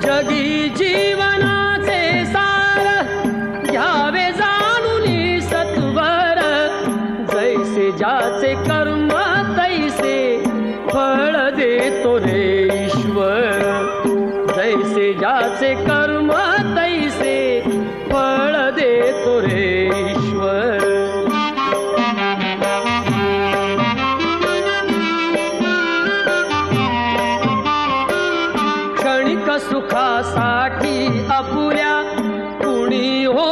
जगी जीवनाचे सार घ्यावे जाणून सत्वर, जैसे ज्याचे कर्म तैसे फळ देतो रे ईश्वर, जैसे ज्याचे कर्म तैसे फळ देतो रे ईश्वर. क्षणिक सुखासाठी अपुऱ्या कुणी हो